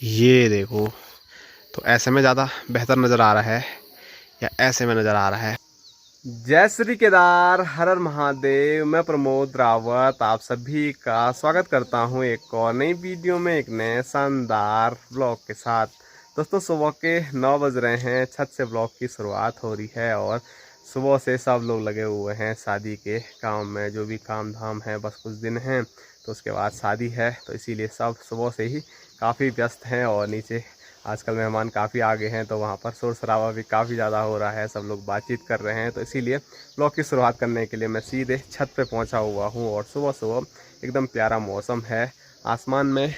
ये देखो, तो ऐसे में ज़्यादा बेहतर नज़र आ रहा है या ऐसे में नज़र आ रहा है? जय श्री केदार, हर हर महादेव। मैं प्रमोद रावत आप सभी का स्वागत करता हूं एक और नई वीडियो में, एक नए शानदार ब्लॉग के साथ। दोस्तों, सुबह के 9 बज रहे हैं, छत से ब्लॉग की शुरुआत हो रही है और सुबह से सब लोग लगे हुए हैं शादी के काम में। जो भी काम धाम है, बस कुछ दिन हैं तो उसके बाद शादी है, तो इसीलिए सब सुबह से ही काफ़ी व्यस्त हैं। और नीचे आजकल मेहमान काफ़ी आगे हैं, तो वहाँ पर शोर शराबा भी काफ़ी ज़्यादा हो रहा है, सब लोग बातचीत कर रहे हैं। तो इसीलिए ब्लॉग की शुरुआत करने के लिए मैं सीधे छत पे पहुँचा हुआ हूँ। और सुबह सुबह एकदम प्यारा मौसम है, आसमान में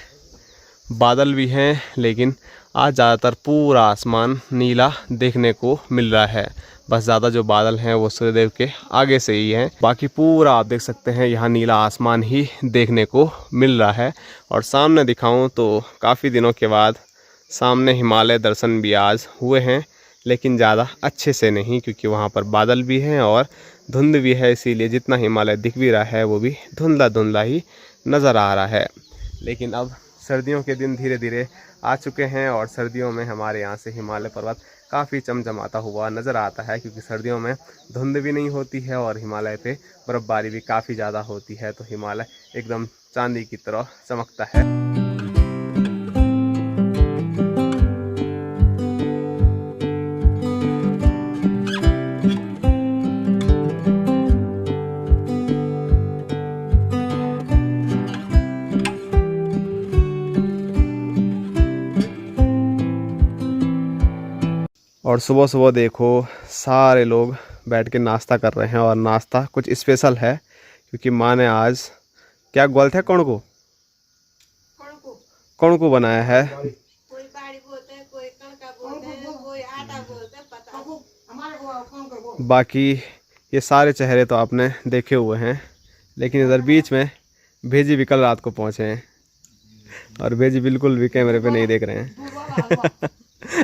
बादल भी हैं, लेकिन आज ज़्यादातर पूरा आसमान नीला देखने को मिल रहा है। बस ज़्यादा जो बादल हैं वो सूर्यदेव के आगे से ही हैं, बाकी पूरा आप देख सकते हैं यहाँ नीला आसमान ही देखने को मिल रहा है। और सामने दिखाऊं तो काफ़ी दिनों के बाद सामने हिमालय दर्शन भी आज हुए हैं, लेकिन ज़्यादा अच्छे से नहीं, क्योंकि वहाँ पर बादल भी हैं और धुंध भी है, इसीलिए जितना हिमालय दिख भी रहा है वो भी धुंधला धुंधला ही नज़र आ रहा है। लेकिन अब सर्दियों के दिन धीरे धीरे आ चुके हैं और सर्दियों में हमारे यहाँ से हिमालय पर्वत काफ़ी चमचमाता हुआ नज़र आता है, क्योंकि सर्दियों में धुंध भी नहीं होती है और हिमालय पे बर्फ़बारी भी काफ़ी ज़्यादा होती है, तो हिमालय एकदम चांदी की तरह चमकता है। और सुबह सुबह देखो सारे लोग बैठ के नाश्ता कर रहे हैं, और नाश्ता कुछ स्पेशल है, क्योंकि माँ ने आज क्या बोलते हैं कौन को बनाया है। कोई बाड़ी बोलते हैं, कोई कणका बोलते हैं, कोई आटा बोलते हैं, पता। बाकी ये सारे चेहरे तो आपने देखे हुए हैं, लेकिन इधर बीच में भेजी भी कल रात को पहुँचे हैं, और भेजी बिल्कुल भी कैमरे पे नहीं देख रहे हैं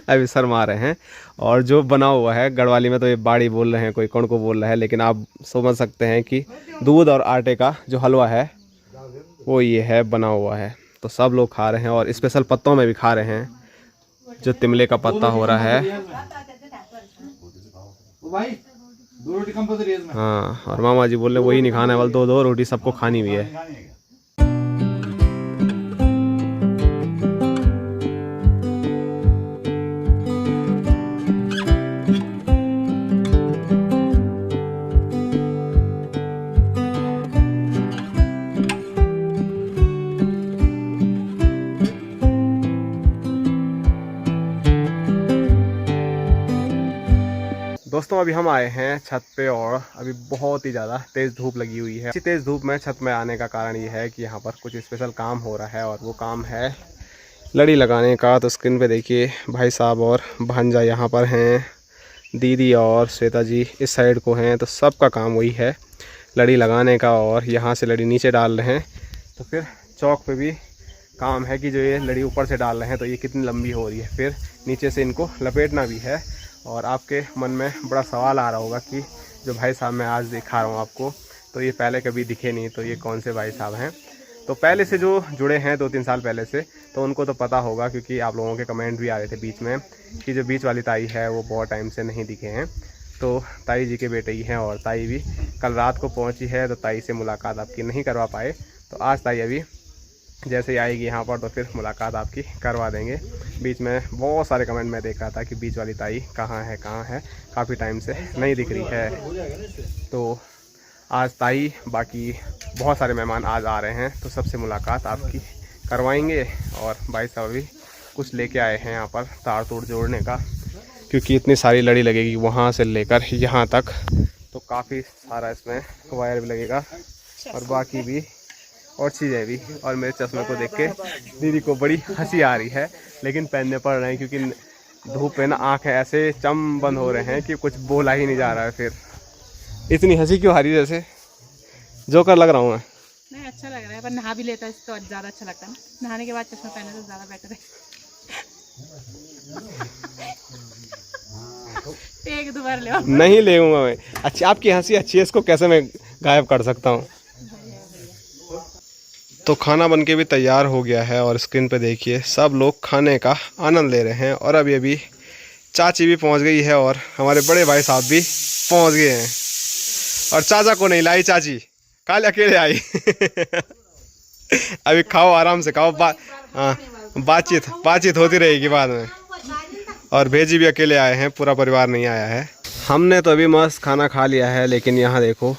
अभी शर्मा रहे हैं। और जो बना हुआ है गढ़वाली में तो ये बाड़ी बोल रहे हैं, कोई कौन को बोल रहा है, लेकिन आप समझ सकते हैं कि दूध और आटे का जो हलवा है वो ये है बना हुआ है। तो सब लोग खा रहे हैं और स्पेशल पत्तों में भी खा रहे हैं, जो तिमले का पत्ता हो रहा है। हाँ, और मामा जी बोल रहे वही नहीं खाना है, बल 2-2 रोटी सबको खानी भी है। दोस्तों, अभी हम आए हैं छत पे और अभी बहुत ही ज़्यादा तेज़ धूप लगी हुई है। इसी तेज़ धूप में छत में आने का कारण ये है कि यहाँ पर कुछ स्पेशल काम हो रहा है, और वो काम है लड़ी लगाने का। तो स्क्रीन पे देखिए भाई साहब और भांजा यहाँ पर हैं, दीदी और श्वेता जी इस साइड को हैं। तो सबका काम वही है लड़ी लगाने का, और यहाँ से लड़ी नीचे डाल रहे हैं। तो फिर चौक पे भी काम है कि जो ये लड़ी ऊपर से डाल रहे हैं तो ये कितनी लंबी हो रही है, फिर नीचे से इनको लपेटना भी है। और आपके मन में बड़ा सवाल आ रहा होगा कि जो भाई साहब मैं आज दिखा रहा हूँ आपको, तो ये पहले कभी दिखे नहीं, तो ये कौन से भाई साहब हैं। तो पहले से जो जुड़े हैं 2-3 साल पहले से, तो उनको तो पता होगा, क्योंकि आप लोगों के कमेंट भी आ रहे थे बीच में कि जो बीच वाली ताई है वो बहुत टाइम से नहीं दिखे हैं। तो ताई जी के बेटे ही हैं, और ताई भी कल रात को पहुँची है, तो ताई से मुलाकात आपकी नहीं करवा पाए। तो आज ताई अभी जैसे ही आएगी यहाँ पर तो फिर मुलाकात आपकी करवा देंगे। बीच में बहुत सारे कमेंट मैं देख रहा था कि बीच वाली ताई कहाँ है, काफ़ी टाइम से नहीं दिख रही है। तो आज ताई, बाकी बहुत सारे मेहमान आज आ रहे हैं, तो सबसे मुलाकात आपकी करवाएंगे। और भाई साहब भी कुछ लेके आए हैं यहाँ पर तार तोड़ जोड़ने का, क्योंकि इतनी सारी लड़ी लगेगी वहाँ से लेकर यहाँ तक, तो काफ़ी सारा इसमें वायर भी लगेगा और बाकी भी और चीज़ें भी। और मेरे चश्मे को देख के दीदी को बड़ी हंसी आ रही है, लेकिन पहनने पड़ रहे हैं, क्योंकि धूप में ना आँखें ऐसे चम बंद हो रहे हैं कि कुछ बोला ही नहीं जा रहा है। फिर इतनी हंसी क्यों आ रही है, जैसे जोकर लग रहा हूँ मैं? नहीं, अच्छा लग रहा है, पर नहा भी लेता है तो ज़्यादा अच्छा लगता है ना। नहाने के बाद चश्मा पहने तो ज़्यादा बेटर है। एक दो बार ले नहीं लेऊंगा मैं। अच्छी आपकी हंसी अच्छी है, इसको कैसे मैं गायब कर सकता हूँ। तो खाना बन के भी तैयार हो गया है और स्क्रीन पे देखिए सब लोग खाने का आनंद ले रहे हैं। और अभी अभी चाची भी पहुंच गई है और हमारे बड़े भाई साहब भी पहुंच गए हैं। और चाचा को नहीं लाई चाची, कल अकेले आई। अभी खाओ, आराम से खाओ, बातचीत होती रहेगी बाद में। और भेजी भी अकेले आए हैं, पूरा परिवार नहीं आया है। हमने तो अभी मस्त खाना खा लिया है, लेकिन यहाँ देखो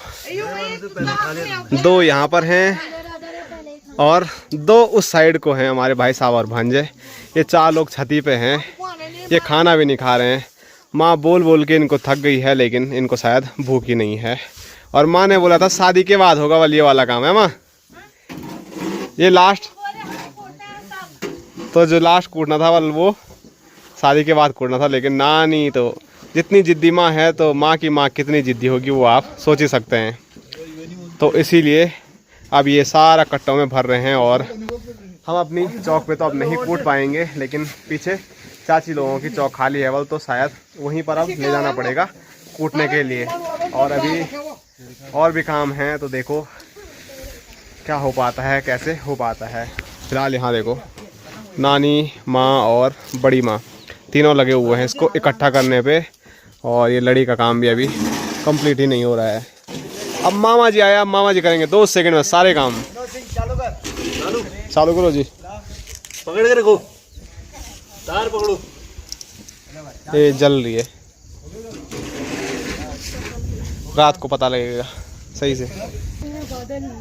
2 यहाँ पर हैं और 2 उस साइड को हैं, हमारे भाई साहब और भांजे। ये 4 लोग छती पे हैं, ये खाना भी नहीं खा रहे हैं। माँ बोल बोल के इनको थक गई है, लेकिन इनको शायद भूख ही नहीं है। और माँ ने बोला था शादी के बाद होगा वाली, ये वाला काम है माँ। ये लास्ट, तो जो लास्ट कूटना था वो शादी के बाद कूटना था। लेकिन नानी तो जितनी जिद्दी माँ है, तो माँ की माँ कितनी जिद्दी होगी वो आप सोच ही सकते हैं। तो इसीलिए अब ये सारा कट्टों में भर रहे हैं। और हम अपनी चौक पे तो अब नहीं कूट पाएंगे, लेकिन पीछे चाची लोगों की चौक खाली है वो, तो शायद वहीं पर अब ले जाना पड़ेगा कूटने के लिए। और अभी और भी काम है, तो देखो क्या हो पाता है, कैसे हो पाता है। फिलहाल यहाँ देखो नानी, माँ और बड़ी माँ तीनों लगे हुए हैं इसको इकट्ठा करने पे। और ये लड़ी का काम भी अभी कंप्लीट ही नहीं हो रहा है। अब मामा जी आया, अब मामा जी करेंगे 2 सेकंड में सारे काम। चालू करो जी, पकड़ के रखो, तार पकड़ो। ये जल रही है, रात को पता लगेगा सही से।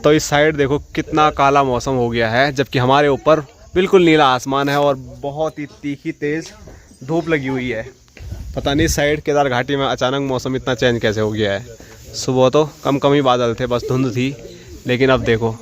तो इस साइड देखो कितना काला मौसम हो गया है, जबकि हमारे ऊपर बिल्कुल नीला आसमान है और बहुत ही तीखी तेज धूप लगी हुई है। पता नहीं साइड केदार घाटी में अचानक मौसम इतना चेंज कैसे हो गया है। सुबह तो कम ही बादल थे, बस धुंध थी, लेकिन अब देखो।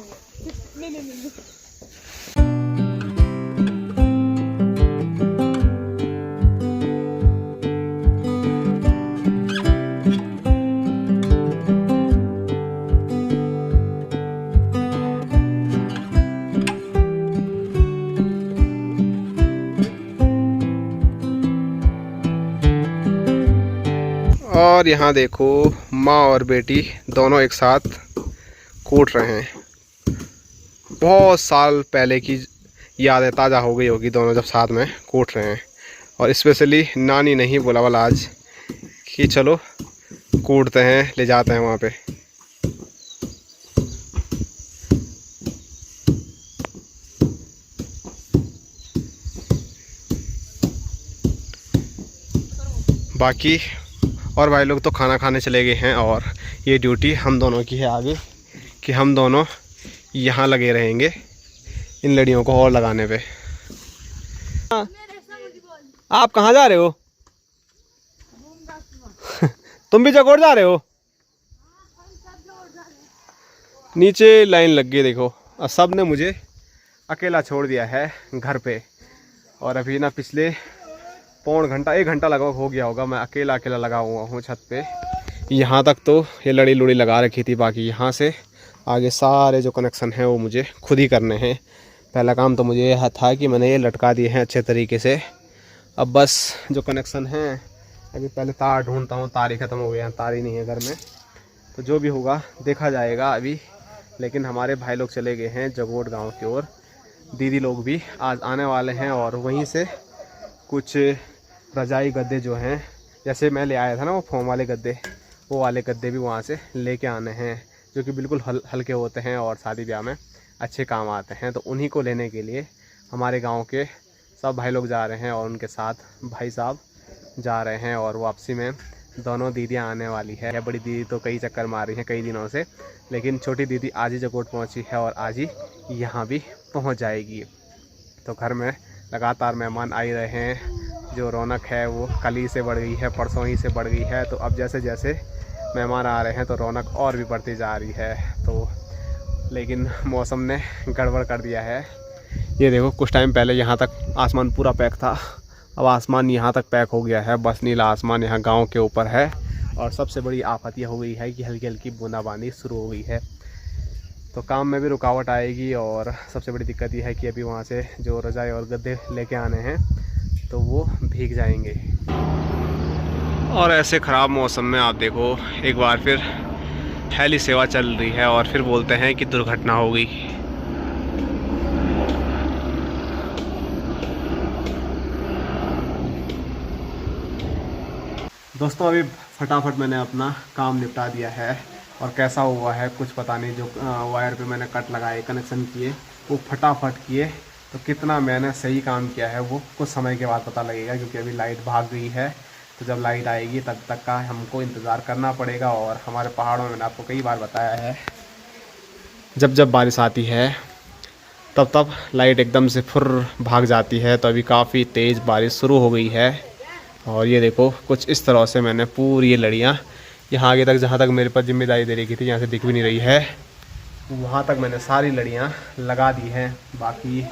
और यहाँ देखो माँ और बेटी दोनों एक साथ कूट रहे हैं। बहुत साल पहले की यादें ताज़ा हो गई होगी दोनों जब साथ में कूट रहे हैं। और स्पेशली नानी ने ही बोला वाला आज कि चलो कूटते हैं, ले जाते हैं वहाँ पे। बाकी और भाई लोग तो खाना खाने चले गए हैं और ये ड्यूटी हम दोनों की है आगे, कि हम दोनों यहाँ लगे रहेंगे इन लड़ियों को और लगाने पे। आप कहाँ जा रहे हो? तुम भी जगोड़ जा रहे हो? नीचे लाइन लग गई देखो, और सब ने मुझे अकेला छोड़ दिया है घर पे। और अभी ना पिछले पौन घंटा 1 घंटा लगभग हो गया होगा, मैं अकेला लगा हुआ हूँ छत पे। यहाँ तक तो ये लड़ी लुड़ी लगा रखी थी, बाकी यहाँ से आगे सारे जो कनेक्शन हैं वो मुझे खुद ही करने हैं। पहला काम तो मुझे यह था कि मैंने ये लटका दिए हैं अच्छे तरीके से। अब बस जो कनेक्शन हैं, अभी पहले तार ढूंढता हूँ, तार ही ख़त्म हो गया, तार ही नहीं है घर में। तो जो भी होगा देखा जाएगा अभी। लेकिन हमारे भाई लोग चले गए हैं जगोट गाँव की ओर, दीदी लोग भी आज आने वाले हैं। और वहीं से कुछ रजाई गद्दे जो हैं, जैसे मैं ले आया था ना वो फोम वाले गद्दे, वो वाले गद्दे भी वहाँ से लेके आने हैं, जो कि बिल्कुल हल्के होते हैं और शादी ब्याह में अच्छे काम आते हैं। तो उन्हीं को लेने के लिए हमारे गांव के सब भाई लोग जा रहे हैं और उनके साथ भाई साहब जा रहे हैं। और वापसी में दोनों दीदियाँ आने वाली है। बड़ी दीदी तो कई चक्कर मार रही हैं कई दिनों से, लेकिन छोटी दीदी आज ही जगोट पहुँची है और आज ही यहाँ भी पहुँच जाएगी। तो घर में लगातार मेहमान आ ही रहे हैं, जो रौनक है वो कल ही से बढ़ गई है, परसों ही से बढ़ गई है। तो अब जैसे जैसे मेहमान आ रहे हैं तो रौनक और भी बढ़ती जा रही है। तो लेकिन मौसम ने गड़बड़ कर दिया है। ये देखो कुछ टाइम पहले यहाँ तक आसमान पूरा पैक था, अब आसमान यहाँ तक पैक हो गया है, बस नीला आसमान यहाँ गांव के ऊपर है। और सबसे बड़ी आफत यह हो गई है कि हल्की हल्की बूंदाबांदी शुरू हो गई है, तो काम में भी रुकावट आएगी। और सबसे बड़ी दिक्कत यह है कि अभी वहाँ से जो रजाई और गद्दे लेके आने हैं तो वो भीग जाएंगे। और ऐसे ख़राब मौसम में आप देखो एक बार फिर हेली सेवा चल रही है और फिर बोलते हैं कि दुर्घटना हो गई। दोस्तों अभी फटाफट मैंने अपना काम निपटा दिया है और कैसा हुआ है कुछ पता नहीं। जो वायर पे मैंने कट लगाए, कनेक्शन किए, वो फटाफट किए, तो कितना मैंने सही काम किया है वो कुछ समय के बाद पता लगेगा, क्योंकि अभी लाइट भाग गई है। तो जब लाइट आएगी तब तक का हमको इंतज़ार करना पड़ेगा। और हमारे पहाड़ों में मैंने आपको कई बार बताया है, जब जब बारिश आती है तब तब लाइट एकदम से फुर भाग जाती है। तो अभी काफ़ी तेज़ बारिश शुरू हो गई है और ये देखो कुछ इस तरह से मैंने पूरी ये लड़ियाँ यहाँ आगे तक, जहाँ तक मेरे पर जिम्मेदारी दे रखी थी, यहाँ से दिख भी नहीं रही है, वहाँ तक मैंने सारी लड़ियाँ लगा दी हैं। बाकी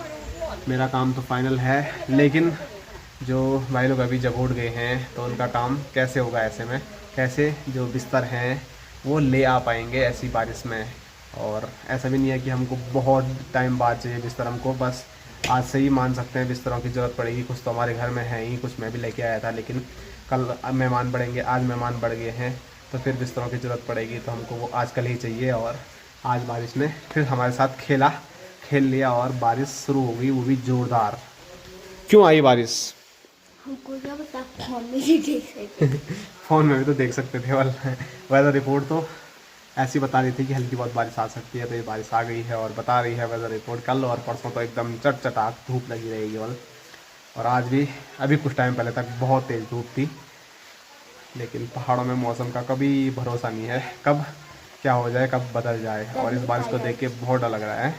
मेरा काम तो फाइनल है, लेकिन जो भाई लोग अभी जब उठ गए हैं तो उनका काम कैसे होगा ऐसे में, कैसे जो बिस्तर हैं वो ले आ पाएंगे ऐसी बारिश में। और ऐसा भी नहीं है कि हमको बहुत टाइम बाद चाहिए बिस्तर, हमको बस आज से ही मान सकते हैं बिस्तरों की ज़रूरत पड़ेगी। कुछ तो हमारे घर में है ही, कुछ मैं भी लेके आया था, लेकिन कल मेहमान बढ़ेंगे, आज मेहमान बढ़ गए हैं तो फिर बिस्तरों की ज़रूरत पड़ेगी। तो हमको वो आजकल ही चाहिए। और आज बारिश ने फिर हमारे साथ खेल लिया और बारिश शुरू हो गई, वो भी ज़ोरदार। क्यों आई बारिश? हमको क्या पता, फोन में ही देख सकते। फ़ोन में भी तो देख सकते थे। वेदर रिपोर्ट तो ऐसी बता रही थी कि हल्की बहुत बारिश आ सकती है, तो ये बारिश आ गई है। और बता रही है वेदर रिपोर्ट कल और परसों तो एकदम चटचटाक धूप लगी रहेगी केवल। और आज भी अभी कुछ टाइम पहले तक बहुत तेज़ धूप थी। लेकिन पहाड़ों में मौसम का कभी भरोसा नहीं है, कब क्या हो जाए, कब बदल जाए। और इस बारिश को देख के बहुत डर लग रहा है।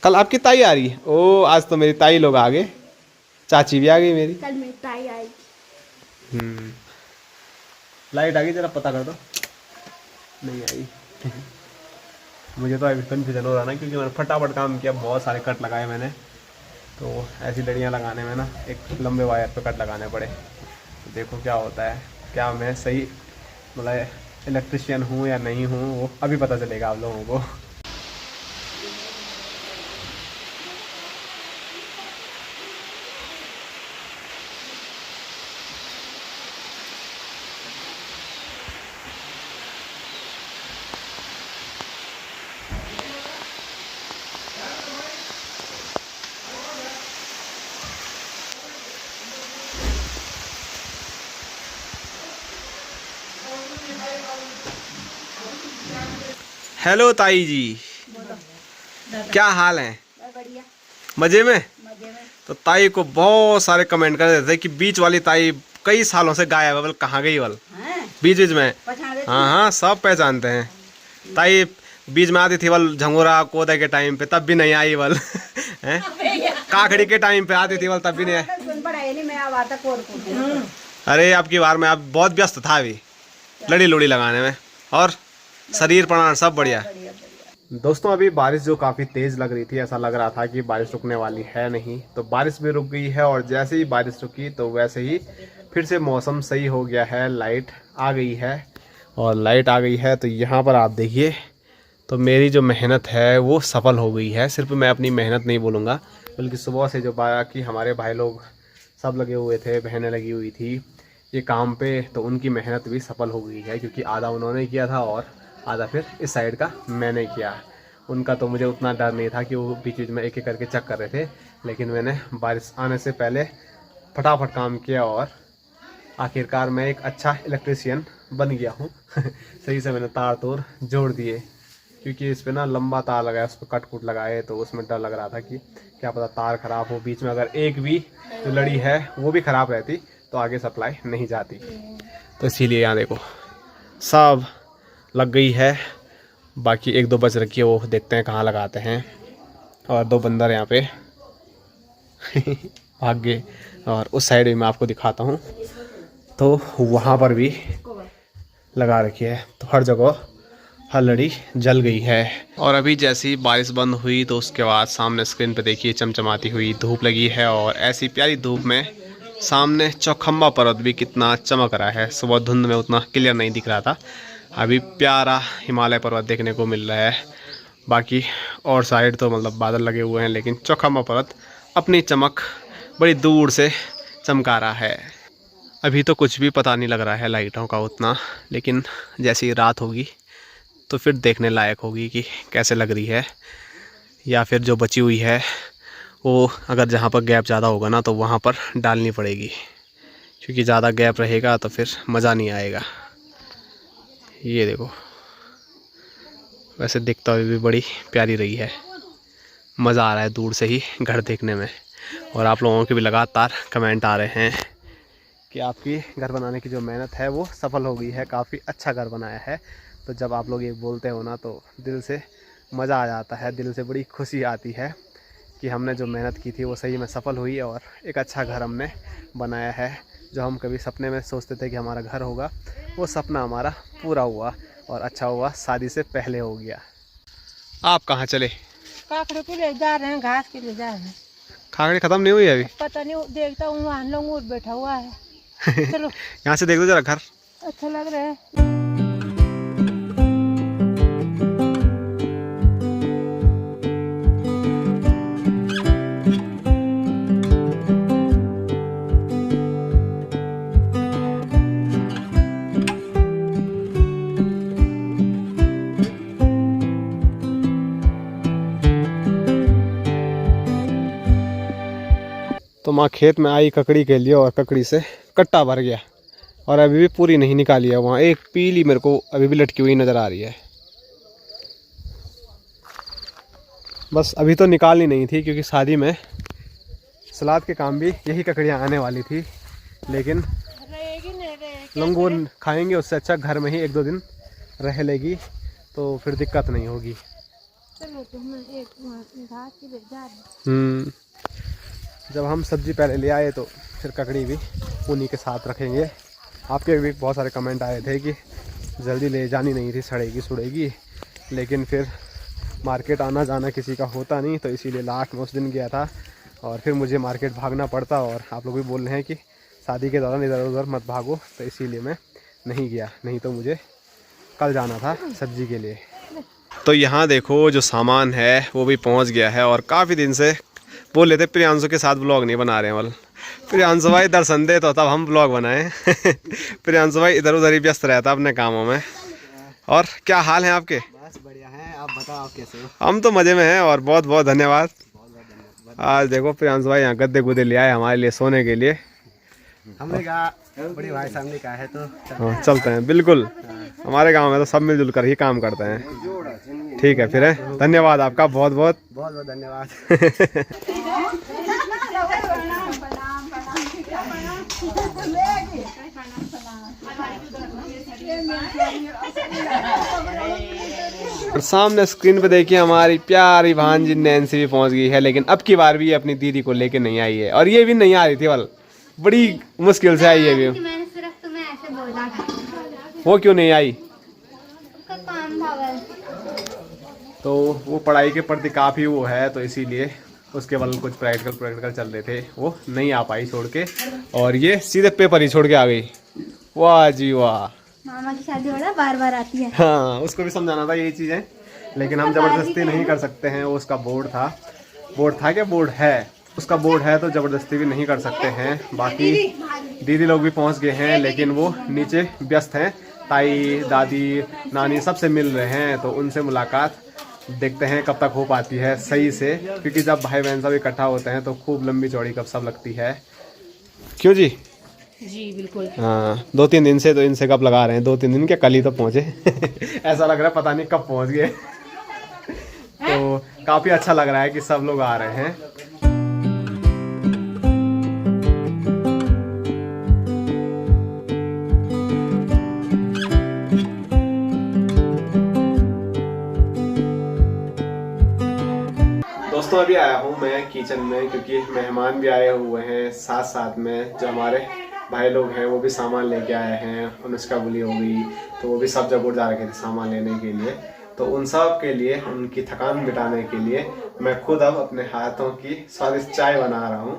कल आपकी ताई आ रही है? ओ, आज तो मेरी ताई लोग आ गए, चाची भी आ गई मेरी। कल मेरी ताई आई। लाइट आ गई, जरा पता कर दो। नहीं आई। मुझे तो अभी कन्फ्यूजन हो रहा ना, क्योंकि मैंने फटाफट काम किया, बहुत सारे कट लगाए मैंने। तो ऐसी लड़ियाँ लगाने में ना एक लंबे वायर पे कट लगाने पड़े। तो देखो क्या होता है, क्या मैं सही मतलब इलेक्ट्रिशियन हूँ या नहीं हूँ, वो अभी पता चलेगा आप लोगों को। हेलो ताई जी, क्या हाल है? बढ़िया, मज़े में? मजे में। तो ताई को बहुत सारे कमेंट कर देते थे कि बीच वाली ताई कई सालों से गायब है, बल कहाँ गई बल हैं? बीच बीच में। पहचान रहे हाँ हाँ, सब पहचानते हैं। ताई बीच में आती थी बल झंगोरा कोदा के टाइम पे, तब भी नहीं आई बल। हैं? काकड़ी के टाइम पे आती थी बल, तब भी नहीं आई। सुन पड़ा नहीं, मैं आवाज तक और अरे आपकी बार में आप बहुत व्यस्त था अभी लड़ी लुड़ी लगाने में, और शरीर प्राण सब बढ़िया। दोस्तों अभी बारिश जो काफ़ी तेज़ लग रही थी, ऐसा लग रहा था कि बारिश रुकने वाली है नहीं, तो बारिश भी रुक गई है। और जैसे ही बारिश रुकी तो वैसे ही फिर से मौसम सही हो गया है, लाइट आ गई है। और लाइट आ गई है तो यहाँ पर आप देखिए, तो मेरी जो मेहनत है वो सफल हो गई है। सिर्फ मैं अपनी मेहनत नहीं बोलूँगा, बल्कि सुबह से जो बाकी हमारे भाई लोग सब लगे हुए थे, बहनें लगी हुई थी ये काम पे, तो उनकी मेहनत भी सफल हो गई है। क्योंकि आधा उन्होंने किया था और आधा फिर इस साइड का मैंने किया। उनका तो मुझे उतना डर नहीं था कि वो बीच बीच में एक एक करके चेक कर रहे थे, लेकिन मैंने बारिश आने से पहले फटाफट काम किया और आखिरकार मैं एक अच्छा इलेक्ट्रीशियन बन गया हूँ। सही से मैंने तार तोड़ जोड़ दिए, क्योंकि इस पर ना लंबा तार लगाया, उस पर कट कुट लगाए, तो उसमें डर लग रहा था कि क्या पता तार ख़राब हो, बीच में अगर एक भी जो लड़ी है वो भी ख़राब रहती तो आगे सप्लाई नहीं जाती। तो इसीलिए यहाँ देखो सब लग गई है, बाकी एक दो बच रखी है, वो देखते हैं कहाँ लगाते हैं। और दो बंदर यहाँ पे भाग गए। और उस साइड भी मैं आपको दिखाता हूँ, तो वहाँ पर भी लगा रखी है। तो हर जगह हर लड़ी जल गई है। और अभी जैसी बारिश बंद हुई तो उसके बाद सामने स्क्रीन पे देखिए चमचमाती हुई धूप लगी है। और ऐसी प्यारी धूप में सामने चौखंबा पर्वत भी कितना चमक रहा है। सुबह धुंध में उतना क्लियर नहीं दिख रहा था, अभी प्यारा हिमालय पर्वत देखने को मिल रहा है। बाकी और साइड तो मतलब बादल लगे हुए हैं, लेकिन चौखंबा पर्वत अपनी चमक बड़ी दूर से चमका रहा है। अभी तो कुछ भी पता नहीं लग रहा है लाइटों का उतना, लेकिन जैसी रात होगी तो फिर देखने लायक होगी कि कैसे लग रही है। या फिर जो बची हुई है वो अगर जहाँ पर गैप ज़्यादा होगा ना तो वहाँ पर डालनी पड़ेगी, क्योंकि ज़्यादा गैप रहेगा तो फिर मज़ा नहीं आएगा। ये देखो, वैसे दिखता हुई भी बड़ी प्यारी रही है। मज़ा आ रहा है दूर से ही घर देखने में। और आप लोगों के भी लगातार कमेंट आ रहे हैं कि आपकी घर बनाने की जो मेहनत है वो सफल हो गई है, काफ़ी अच्छा घर बनाया है। तो जब आप लोग ये बोलते हो ना तो दिल से मज़ा आ जाता है, दिल से बड़ी खुशी आती है कि हमने जो मेहनत की थी वो सही में सफल हुई और एक अच्छा घर हमने बनाया है। जो हम कभी सपने में सोचते थे कि हमारा घर होगा, वो सपना हमारा पूरा हुआ और अच्छा हुआ, शादी से पहले हो गया। आप कहाँ चले? काकड़े के लिए जा रहे हैं, घास के लिए जा रहे हैं। खाकड़ी ख़त्म नहीं हुई अभी? पता नहीं, देखता हूँ वहाँ लंगूर बैठा हुआ है। चलो यहाँ से देख दो जरा घर। अच्छा लग रहा है। तो माँ खेत में आई ककड़ी के लिए और ककड़ी से कट्टा भर गया और अभी भी पूरी नहीं निकाली है। वहाँ एक पीली मेरे को अभी भी लटकी हुई नज़र आ रही है। बस अभी तो निकालनी नहीं थी, क्योंकि शादी में सलाद के काम भी यही ककड़ियाँ आने वाली थी, लेकिन लंगूर खाएंगे, उससे अच्छा घर में ही 1-2 दिन रह लेगी तो फिर दिक्कत नहीं होगी। चलो तो हम एक घास के लिए जा रहे हैं। जब हम सब्ज़ी पहले ले आए तो फिर ककड़ी भी उन्हीं के साथ रखेंगे। आपके भी बहुत सारे कमेंट आए थे कि जल्दी ले जानी नहीं थी, सड़ेगी सुड़ेगी, लेकिन फिर मार्केट आना जाना किसी का होता नहीं, तो इसीलिए लास्ट में उस दिन गया था और फिर मुझे मार्केट भागना पड़ता। और आप लोग भी बोल रहे हैं कि शादी के दौरान इधर उधर मत भागो, तो इसीलिए मैं नहीं गया, नहीं तो मुझे कल जाना था सब्ज़ी के लिए। तो यहाँ देखो जो सामान है वो भी पहुँच गया है। और काफ़ी दिन से बोल लेते प्रियांशु के साथ ब्लॉग नहीं बना रहे हैं। प्रियांशु भाई दर्शन दे तो तब हम ब्लॉग बनाएं। प्रियांशु भाई इधर उधर ही व्यस्त रहता अपने कामों में। और क्या हाल है आपके? बस बढ़िया है, आप बताओ आप कैसे हो? हम तो मज़े में हैं और बहुत बहुत धन्यवाद। आज देखो प्रियांशु भाई यहाँ गद्दे गुद्दे ले आए हमारे लिए सोने के लिए। हमने कहा बड़े भाई सामने कहा है तो हाँ चलते हैं, बिल्कुल। हमारे गांव में तो सब मिलजुल कर ही काम करते हैं। ठीक है फिर है, धन्यवाद आपका बहुत बहुत धन्यवाद। और सामने स्क्रीन पे देखिए हमारी प्यारी भांजी नैन्सी भी पहुंच गई है, लेकिन अब की बार भी ये अपनी दीदी को लेके नहीं आई है। और ये भी नहीं आ रही थी, वाल बड़ी मुश्किल से आई है भी। मैंने सिर्फ तुम्हें ऐसे बोला था। वो क्यों नहीं आई? उसका काम था बस। तो वो पढ़ाई के प्रति काफ़ी वो है, तो इसीलिए उसके बल कुछ प्रैक्टिकल चल रहे थे, वो नहीं आ पाई छोड़ के। और ये सीधे पेपर ही छोड़ के आ गई। वाह जी वाह। मामा की शादी हो रहा है, बार बार आती है। हाँ उसको भी समझाना था यही चीज़ें, लेकिन हम ज़बरदस्ती नहीं कर सकते हैं। वो उसका बोर्ड था क्या बोर्ड है, उसका बोर्ड है, तो ज़बरदस्ती भी नहीं कर सकते हैं। बाकी दीदी लोग भी पहुंच गए हैं, लेकिन वो नीचे व्यस्त हैं। ताई दादी नानी सबसे मिल रहे हैं, तो उनसे मुलाकात देखते हैं कब तक हो पाती है सही से, क्योंकि जब भाई बहन सब इकट्ठा होते हैं तो खूब लंबी चौड़ी कब सब लगती है। क्यों जी? जी बिल्कुल। हाँ 2-3 दिन से तो इनसे कब लगा रहे हैं, 2-3 दिन के, कल ही तो पहुँचे। ऐसा लग रहा है पता नहीं कब पहुँच गए। तो काफ़ी अच्छा लग रहा है कि सब लोग आ रहे हैं। दोस्तों अभी आया हूँ मैं किचन में, क्योंकि मेहमान भी आए हुए हैं, साथ साथ में जो हमारे भाई लोग हैं वो भी सामान लेके आए हैं। अनुष्का बुली हो गई, तो वो भी सब जगह जा रखे थे सामान लेने के लिए। तो उन सब के लिए, उनकी थकान मिटाने के लिए मैं खुद अब अपने हाथों की स्वादिष्ट चाय बना रहा हूँ,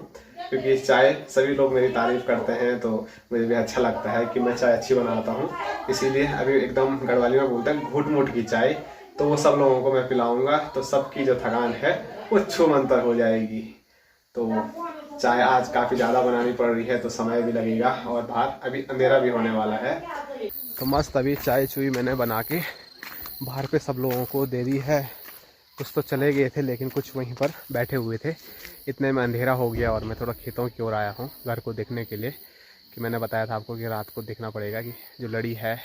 क्योंकि चाय सभी लोग मेरी तारीफ़ करते हैं, तो मुझे भी अच्छा लगता है कि मैं चाय अच्छी बनाता हूँ। इसीलिए अभी एकदम गढ़वाली में बोलते हैं घूट मूट की चाय, तो वो सब लोगों को मैं पिलाऊंगा, तो सबकी जो थकान है वो छूमंतर हो जाएगी। तो चाय आज काफ़ी ज़्यादा बनानी पड़ रही है तो समय भी लगेगा और बाहर अभी अंधेरा भी होने वाला है। तो मस्त अभी चाय चुई मैंने बना के बाहर पे सब लोगों को दे दी है। कुछ तो चले गए थे लेकिन कुछ वहीं पर बैठे हुए थे। इतने में अंधेरा हो गया और मैं थोड़ा खेतों की ओर आया हूँ घर को देखने के लिए, कि मैंने बताया था आपको कि रात को देखना पड़ेगा कि जो लड़ी है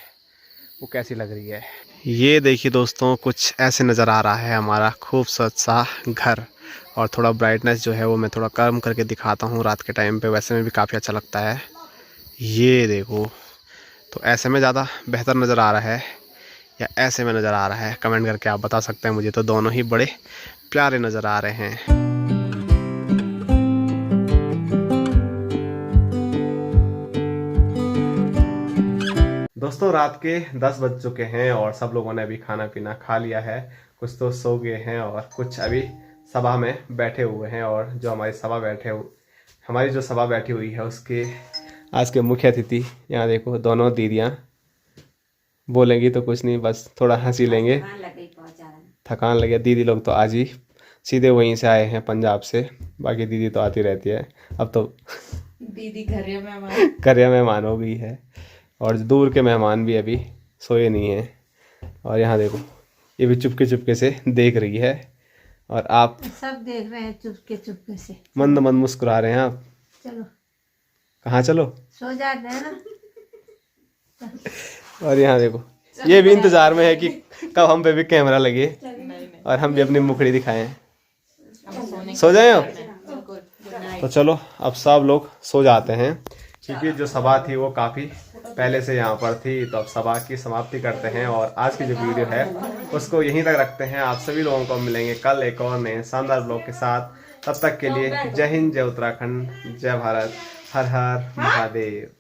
वो कैसी लग रही है। ये देखिए दोस्तों, कुछ ऐसे नज़र आ रहा है हमारा खूबसूरत सा घर। और थोड़ा ब्राइटनेस जो है वो मैं थोड़ा कम करके दिखाता हूँ रात के टाइम पे, वैसे में भी काफ़ी अच्छा लगता है। ये देखो, तो ऐसे में ज़्यादा बेहतर नज़र आ रहा है या ऐसे में नज़र आ रहा है, कमेंट करके आप बता सकते हैं। मुझे तो दोनों ही बड़े प्यारे नज़र आ रहे हैं। दोस्तों रात के 10 बज चुके हैं और सब लोगों ने अभी खाना पीना खा लिया है। कुछ तो सो गए हैं और कुछ अभी सभा में बैठे हुए हैं। और जो हमारी जो सभा बैठी हुई है उसके आज के मुख्य अतिथि, यहाँ देखो दोनों दीदियाँ। बोलेंगी तो कुछ नहीं, बस थोड़ा हंसी लेंगे। थकान लगे। दीदी लोग तो आज ही सीधे वहीं से आए हैं पंजाब से, बाकी दीदी तो आती रहती है। अब तो दीदी घरिया मेहमान हो गई है और दूर के मेहमान भी अभी सोए नहीं हैं। और यहाँ देखो, ये भी चुपके चुपके से देख रही है और आप सब देख रहे हैं चुपके से। मंद मंद मुस्कुरा रहे हैं आप। चलो कहाँ चलो, सो जाते हैं ना। और यहाँ देखो, ये भी इंतजार में है कि कब हम पे भी कैमरा लगे और हम भी अपनी मुखड़ी दिखाएं। सो जाए अब? तो चलो अब सब लोग सो जाते हैं, क्योंकि जो सभा थी वो काफ़ी पहले से यहाँ पर थी। तो अब सभा की समाप्ति करते हैं और आज की जो वीडियो है उसको यहीं तक रखते हैं। आप सभी लोगों को मिलेंगे कल एक और नए शानदार ब्लॉग के साथ। तब तक के लिए जय हिंद, जय उत्तराखंड, जय भारत, हर हर महादेव।